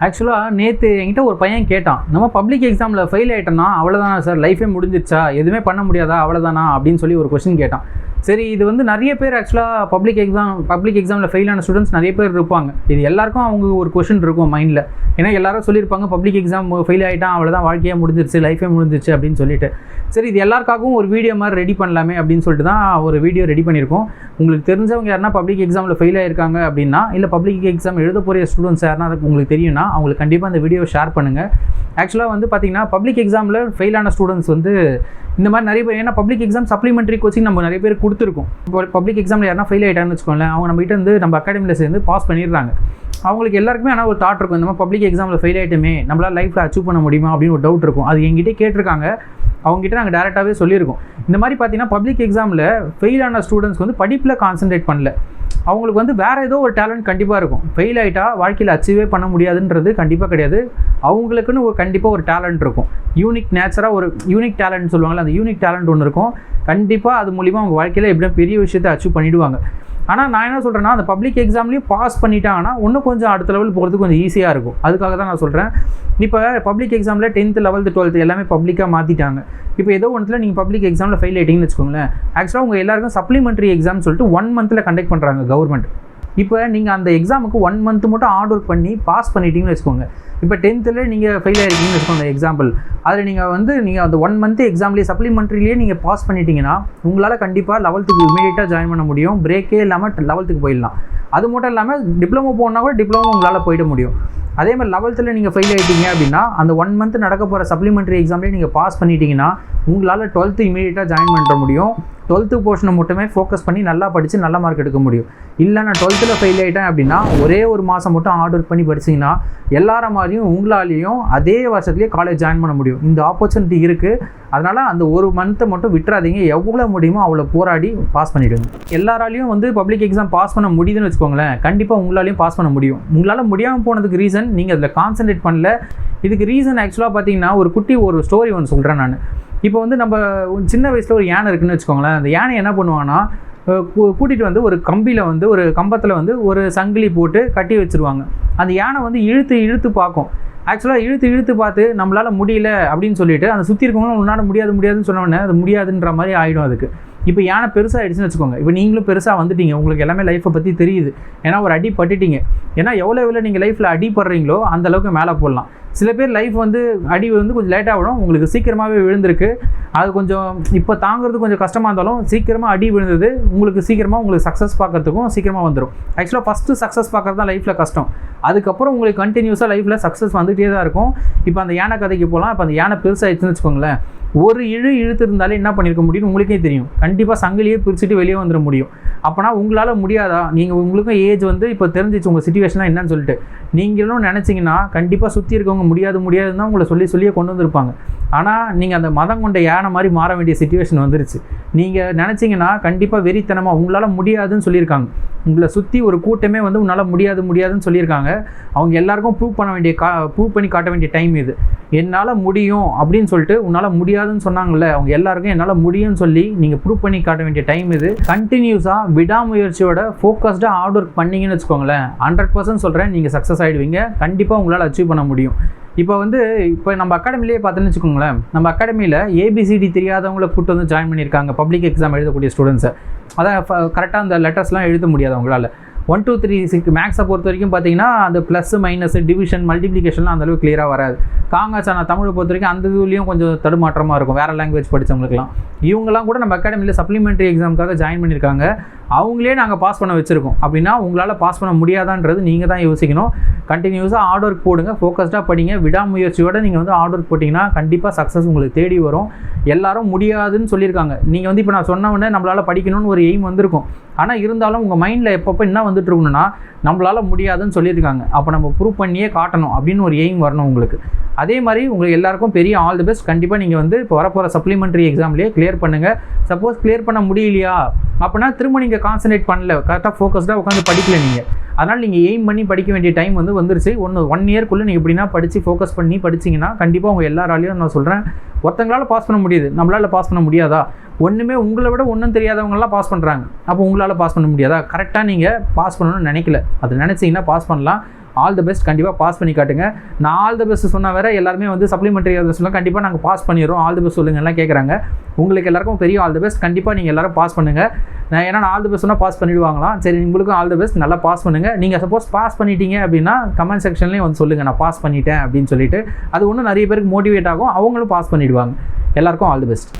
ஆக்சுவலாக நேற்று என்கிட்ட ஒரு பையன் கேட்டான், நம்ம பப்ளிக் எக்ஸாமில் ஃபெயில் ஆகிட்டோம்னா அவ்வளோதானா சார், லைஃபே முடிஞ்சிருச்சா, எதுவுமே பண்ண முடியாதா, அவ்வளோதானா அப்படின்னு சொல்லி ஒரு கொஸ்டின் கேட்டான். சரி, இது வந்து நிறைய பேர் ஆக்சுவலாக பப்ளிக் எக்ஸாமில் ஃபெயில் ஆன ஸ்டூடெண்ட்ஸ் நிறைய பேர் இருப்பாங்க. இது எல்லாருக்கும் அவங்க ஒரு கொஸ்டின் இருக்கும் மைண்டில். ஏன்னா எல்லாரும் சொல்லியிருப்பாங்க பப்ளிக் எக்ஸாம் ஃபெயில் ஆகிட்டான் அவ்வளோதான், வாழ்க்கையாக முடிஞ்சிருச்சு, லைஃபே முடிஞ்சிருச்சு அப்படின்னு சொல்லிட்டு. சரி, இது எல்லாருக்காகவும் ஒரு வீடியோ மாதிரி ரெடி பண்ணலாமே அப்படின்னு சொல்லிட்டு தான் ஒரு வீடியோ ரெடி பண்ணியிருக்கோம். உங்களுக்கு தெரிஞ்சவங்க யாருன்னா பப்ளிக் எக்ஸாமில் ஃபெயில் ஆகிருக்காங்க அப்படின்னா, இல்லை பப்ளிக் எக்ஸாம் எழுத போகிற ஸ்டூடெண்ட்ஸ் யாருன்னா அதுக்கு உங்களுக்கு தெரியும்னா அவங்களுக்கு கண்டிப்பாக அந்த வீடியோ ஷேர் பண்ணுங்கள். ஆக்சுவலாக வந்து பார்த்திங்கன்னா பப்ளிக் எக்ஸாமில் ஃபெயில் ஆன ஸ்டூடெண்ட்ஸ் வந்து இந்த மாதிரி நிறைய பேர், ஏன்னா பப்ளிக் எக்ஸாம் சப்ளிமெண்ட்ரி கோச்சிங் நம்ம நிறைய பேர் கொடுத்துருக்கோம். இப்போ பப்ளிக் எக்ஸாமில் யாருன்னா ஃபெயில் ஆகிட்டான்னு வச்சுக்கோங்களேன், அவங்க நம்மகிட்ட வந்து நம்ம அகாடமியில் சேர்ந்து பாஸ் பண்ணிடுறாங்க. அவங்களுக்கு எல்லாருக்குமே ஆனால் ஒரு தாட் இருக்கும், இந்த மாதிரி பப்ளிக் எக்ஸாமில் ஃபெயில் ஆகிட்டுமே நம்மளால் லைஃப்பில் அச்சீவ் பண்ண முடியுமா அப்படின்னு ஒரு டவுட் இருக்கும். அது எங்கிட்டே கேட்டிருக்காங்க, அவங்ககிட்ட நாங்கள் டேரெக்டாகவே சொல்லியிருக்கோம். இந்த மாதிரி பார்த்தீங்கன்னா பப்ளிக் எக்ஸாமில் ஃபெயில் ஆன ஸ்டூடெண்ட்ஸ்க்கு வந்து படிப்பில் கான்சன்ட்ரேட் பண்ணல, அவங்களுக்கு வந்து வேறு ஏதோ ஒரு டேலண்ட் கண்டிப்பாக இருக்கும். ஃபெயில் ஆகிட்டா வாழ்க்கையில் அச்சீவே பண்ண முடியாதுன்றது கண்டிப்பாக கிடையாது. அவங்களுக்குன்னு கண்டிப்பாக ஒரு டேலண்ட் இருக்கும். யூனிக் நேச்சராக ஒரு யூனிக் டேலண்ட் சொல்லுவாங்கள்ல, அந்த யூனிக் டேலண்ட் ஒன்று இருக்கும். கண்டிப்பாக அது மூலிமா அவங்க வாழ்க்கையில் எப்படியும் பெரிய விஷயத்தை அச்சீவ் பண்ணிவிடுவாங்க. ஆனால் நான் என்ன சொல்கிறேன்னா, அந்த பப்ளிக் எக்ஸாம்லேயும் பாஸ் பண்ணிட்டாங்கன்னா இன்னும் கொஞ்சம் அடுத்த லெவல் போகிறதுக்கு கொஞ்சம் ஈஸியாக இருக்கும். அதுக்காக தான் நான் சொல்கிறேன். இப்போ பப்ளிக் எக்ஸாமில் 10th 11th 12th எல்லாமே பப்ளிக்காக மாற்றிட்டாங்க. இப்போ ஏதோ ஒன்றுத்தில் நீங்கள் பப்ளிக் எக்ஸாமில் ஃபெயில் ஆகிட்டீங்கன்னு வச்சுக்கோங்களேன், ஆக்சுவலாக உங்கள் எல்லாருக்கும் சப்ளிமெண்ட்ரி எக்ஸாம் சொல்லிட்டு 1 monthல கண்டக்ட் பண்ணுறாங்க கவர்மெண்ட். இப்போ நீங்கள் அந்த எக்ஸாமுக்கு 1 month மட்டும் ஹார்ட் ஒர்க் பண்ணி பாஸ் பண்ணிட்டீங்கன்னு வச்சுக்கோங்க. இப்போ 10th நீங்கள் ஃபெயில் ஆகிருக்கீங்கன்னு வச்சுக்கோங்க எக்ஸாம்பிள், அதில் நீங்கள் அந்த 1 month எக்ஸாம்லேயே சப்ளிமெண்ட்ரிலேயே நீங்கள் பாஸ் பண்ணிட்டீங்கன்னா உங்களால் கண்டிப்பாக 11th இமீடியட்டாக ஜாயின் பண்ண முடியும். பிரேக்கே இல்லாமல் 11th போயிடலாம். அது மட்டும் இல்லாமல் டிப்ளமோ போனால் கூட டிப்ளமோ உங்களால் போயிட முடியும். அதே மாதிரி 11th நீங்கள் ஃபெயில் ஆகிட்டீங்க அப்படின்னா அந்த 1 month நடக்க போகிற சப்ளிமெண்ட்ரி எக்ஸாம்லேயே நீங்கள் பாஸ் பண்ணிட்டீங்கன்னா உங்களால் 12th இமீடியட்டாக ஜாயின் பண்ண முடியும். 12th போர்ஷனை மட்டுமே ஃபோக்கஸ் பண்ணி நல்லா படித்து நல்ல மார்க் எடுக்க முடியும். இல்லை நான் 12th ஃபெயில் ஆகிட்டேன் அப்படின்னா ஒரே ஒரு மாதம் மட்டும் ஹார்ட் ஒர்க் பண்ணி படிச்சிங்கன்னா எல்லார மாதிரியும் உங்களாலேயும் அதே வருஷத்துலேயே காலேஜ் ஜாயின் பண்ண முடியும். இந்த ஆப்பர்ச்சுனிட்டி இருக்குது. அதனால் அந்த ஒரு மந்த்தை மட்டும் விட்டுறாதீங்க. எவ்வளோ முடியுமோ அவ்வளோ போராடி பாஸ் பண்ணிவிடுங்க. எல்லாராலையும் வந்து பப்ளிக் எக்ஸாம் பாஸ் பண்ண முடியுதுன்னு வச்சுக்கோங்களேன், கண்டிப்பாக உங்களாலையும் பாஸ் பண்ண முடியும். உங்களால் முடியாமல் போனதுக்கு ரீசன் நீங்கள் அதில் கான்சன்ட்ரேட் பண்ணல. இதுக்கு ரீசன் ஆக்சுவலாக பார்த்தீங்கன்னா ஒரு ஸ்டோரி ஒன்று சொல்கிறேன் நான். இப்போ வந்து நம்ம சின்ன வயசில் ஒரு யானை இருக்குதுன்னு வச்சுக்கோங்களேன், அந்த யானை என்ன பண்ணுவாங்கன்னா கூட்டிகிட்டு வந்து ஒரு கம்பியில் வந்து ஒரு கம்பத்தில் வந்து ஒரு சங்கிலி போட்டு கட்டி வச்சுருவாங்க. அந்த யானை வந்து இழுத்து பார்க்கும். ஆக்சுவலாக இழுத்து பார்த்து நம்மளால் முடியல அப்படின்னு சொல்லிட்டு அந்த சுற்றி இருக்கவங்களும் உன்னால் முடியாதுன்னு சொன்னோடனே அது முடியாதுன்ற மாதிரி ஆகிடும் அதுக்கு. இப்போ யானை பெருசாகிடுச்சுன்னு வச்சுக்கோங்க, இப்போ நீங்களும் பெருசாக வந்துட்டீங்க, உங்களுக்கு எல்லாமே லைஃப்பை பற்றி தெரியுது. ஏன்னா ஒரு அடி பட்டுட்டீங்க. ஏன்னா எவ்வளோ நீங்கள் லைஃப்பில் அடிப்படுறீங்களோ அந்தளவுக்கு மேலே போடலாம். சில பேர் லைஃப் வந்து அடி வந்து கொஞ்சம் லேட்டாக விடும், உங்களுக்கு சீக்கிரமாகவே விழுந்திருக்கு. அது கொஞ்சம் இப்போ தாங்கிறது கொஞ்சம் கஷ்டமாக இருந்தாலும் சீக்கிரமாக அடி விழுந்தது உங்களுக்கு சீக்கிரமாக சக்ஸஸ் பார்க்கறதுக்கும் சீக்கிரமாக வந்துடும். ஆக்சுவலாக ஃபஸ்ட்டு சக்ஸஸ் பார்க்குறது தான் லைஃப்பில் கஷ்டம். அதுக்கப்புறம் உங்களுக்கு கண்டினியூஸாக லைஃப்பில் சக்ஸஸ் வந்துகிட்டே தான் இருக்கும். இப்போ அந்த யானை கதைக்கு போகலாம். இப்போ அந்த யானை பெருசாகிடுச்சுன்னு வச்சுக்கோங்களேன், ஒரு இழுத்து இருந்தாலே என்ன பண்ணியிருக்க முடியும்னு உங்களுக்கே தெரியும். கண்டிப்பாக சங்கிலியே பிரிச்சுட்டு வெளியே வந்துட முடியும். அப்போனா உங்களால் முடியாதா? உங்களுக்கும் ஏஜ் வந்து இப்போ தெரிஞ்சிச்சு உங்கள் சிச்சுவேஷனாக என்னன்னு சொல்லிட்டு நீங்களும் நினச்சிங்கன்னா கண்டிப்பாக சுற்றி இருக்கவங்க முடியாதுன்னு தான் உங்களை சொல்லியே கொண்டு வந்திருப்பாங்க. ஆனால் நீங்கள் அந்த மதம் கொண்ட யானை மாதிரி மாற வேண்டிய சிச்சுவேஷன் வந்துருச்சு. நீங்கள் நினச்சிங்கன்னா கண்டிப்பாக வெறித்தனமாக உங்களால் முடியாதுன்னு சொல்லியிருக்காங்க. உங்களை சுற்றி ஒரு கூட்டமே வந்து உன்னால் முடியாதுன்னு சொல்லியிருக்காங்க. அவங்க எல்லாருக்கும் ப்ரூவ் பண்ணி காட்ட வேண்டிய டைம் இது. என்னால் முடியும் அப்படின்னு சொல்லிட்டு உன்னால் முடியாதுன்னு சொன்னாங்கல்ல, அவங்க எல்லாருக்கும் என்னால் முடியும்னு சொல்லி நீங்கள் ப்ரூவ் பண்ணி காட்ட வேண்டிய டைம் இது. கண்டினியூஸாக விடாமுயற்சியோட ஃபோக்கஸ்டாக ஹார்ட் ஒர்க் பண்ணிங்கன்னு வச்சுக்கோங்களேன், 100% சொல்கிறேன் நீங்கள் சக்ஸஸ் ஆகிடுவீங்க. கண்டிப்பாக உங்களால் அச்சீவ் பண்ண முடியும். இப்போ நம்ம அகாடமிலேயே பார்த்தோன்னு வச்சுக்கோங்களேன், நம்ம அகாடமியில் ABCD தெரியாதவங்களை கூப்பிட்டு வந்து ஜாயின் பண்ணியிருக்காங்க. பப்ளிக் எக்ஸாம் எழுதக்கூடிய ஸ்டூடெண்ட்ஸை, அதான் கரெக்டாக அந்த லெட்டர்ஸ்லாம் எழுத முடியாது அவங்களால. 1 2 3 6 மேக்ஸை பொறுத்த வரைக்கும் பார்த்தீங்கன்னா அந்த ப்ளஸ் மைனஸ் டிவிஷன் மல்டிப்ளிகேஷன்லாம் அந்தளவுக்கு கிளியராக வராது. காங்காச்சான தமிழை பொறுத்த வரைக்கும் அந்த இதுலேயும் கொஞ்சம் தடுமாற்றமாக இருக்கும் வேறு லாங்குவேஜ் படித்தவங்களுக்குலாம். இவங்கெல்லாம் கூட நம்ம அகாடமியில் சப்ளிமெண்ட்ரி எக்ஸாமுக்காக ஜாயின் பண்ணியிருக்காங்க. அவங்களே நாங்கள் பாஸ் பண்ண வச்சுருக்கோம். அப்படின்னா உங்களால் பாஸ் பண்ண முடியாதான்றது நீங்கள் தான் யோசிக்கணும். கண்டினியூஸாக ஹார்ட் ஒர்க் போடுங்க, ஃபோக்கஸ்டாக படிங்க, விடாமுயற்சியோடு நீங்கள் வந்து ஹார்ட் ஒர்க் போட்டிங்கன்னா கண்டிப்பாக சக்ஸஸ் உங்களுக்கு தேடி வரும். எல்லாரும் முடியாதுன்னு சொல்லியிருக்காங்க. நீங்கள் வந்து இப்போ நான் சொன்ன உடனே நம்மளால் படிக்கணும்னு ஒரு எய்ம் வந்திருக்கும். ஆனால் இருந்தாலும் உங்கள் மைண்டில் எப்பப்போ என்ன வந்துட்டு இருக்கணும்னா நம்மளால் முடியாதுன்னு சொல்லியிருக்காங்க, அப்போ நம்ம ப்ரூவ் பண்ணியே காட்டணும் அப்படின்னு ஒரு எய்ம் வரணும் உங்களுக்கு. அதே மாதிரி உங்களுக்கு எல்லாருக்கும் பெரிய ஆல் தி பெஸ்ட். கண்டிப்பாக நீங்கள் வந்து இப்போ வரப்போகிற சப்ளிமெண்ட்ரி எக்ஸாம்லேயே கிளியர் பண்ணுங்கள். சப்போஸ் கிளியர் பண்ண முடியலையா அப்படின்னா திரும்ப நீங்கள் கான்சன்ட்ரேட் பண்ணல, கரெக்டாக ஃபோக்கஸ்டாக உட்காந்து படிக்கல நீங்கள். அதனால் நீங்கள் எய்ம் பண்ணி படிக்க வேண்டிய டைம் வந்துருச்சு. 1 இயர்க்குள்ளே நீங்கள் எப்படின்னா படித்து ஃபோக்கஸ் பண்ணி படிச்சிங்கன்னா கண்டிப்பாக உங்கள் எல்லாராலையும் நான் சொல்கிறேன் ஒருத்தங்களால் பாஸ் பண்ண முடியுது. நம்மளால் பாஸ் பண்ண முடியாதா? ஒன்றுமே உங்களை விட ஒன்றும் தெரியாதவங்களாம் பாஸ் பண்ணுறாங்க. அப்போ உங்களால் பாஸ் பண்ண முடியாதா? கரெக்டாக நீங்கள் பாஸ் பண்ணணும்னு நினைக்கல, அது நினச்சிங்கன்னா பாஸ் பண்ணலாம். All the best. கண்டிப்பாக பாஸ் பண்ணி காட்டுங்க. நான் ஆல் தி பெஸ்ட் சொன்ன வேற எல்லாருமே வந்து சப்ளிமெண்ட்ரி சொன்னால் கண்டிப்பாக நாங்கள் பாஸ் பண்ணிடுறோம், ஆல் தி பெஸ்ட் சொல்லுங்கலாம் கேட்குறாங்க. உங்களுக்கு எல்லாருக்கும் பெரிய ஆல் தி பெஸ்ட். கண்டிப்பாக நீங்கள் எல்லாரும் பாஸ் பண்ணுங்கள். ஏன்னா நான் ஆல் தி பெஸ்ட் சொன்னால் பாஸ் பண்ணிவிடுவாங்களாம். சரி, உங்களுக்கும் ஆல் தி பெஸ்ட், நல்லா பாஸ் பண்ணுங்கள். நீங்கள் சப்போஸ் பாஸ் பண்ணிட்டீங்க அப்படின்னா கமெண்ட் செக்ஷன்லேயும் வந்து சொல்லுங்கள் நான் பாஸ் பண்ணிட்டேன் அப்படின்னு சொல்லிட்டு. அது ஒன்றும் நிறைய பேருக்கு மோட்டிவேட் ஆகும், அவங்களும் பாஸ் பண்ணிவிடுவாங்க. எல்லாருக்கும் ஆல் தி பெஸ்ட்.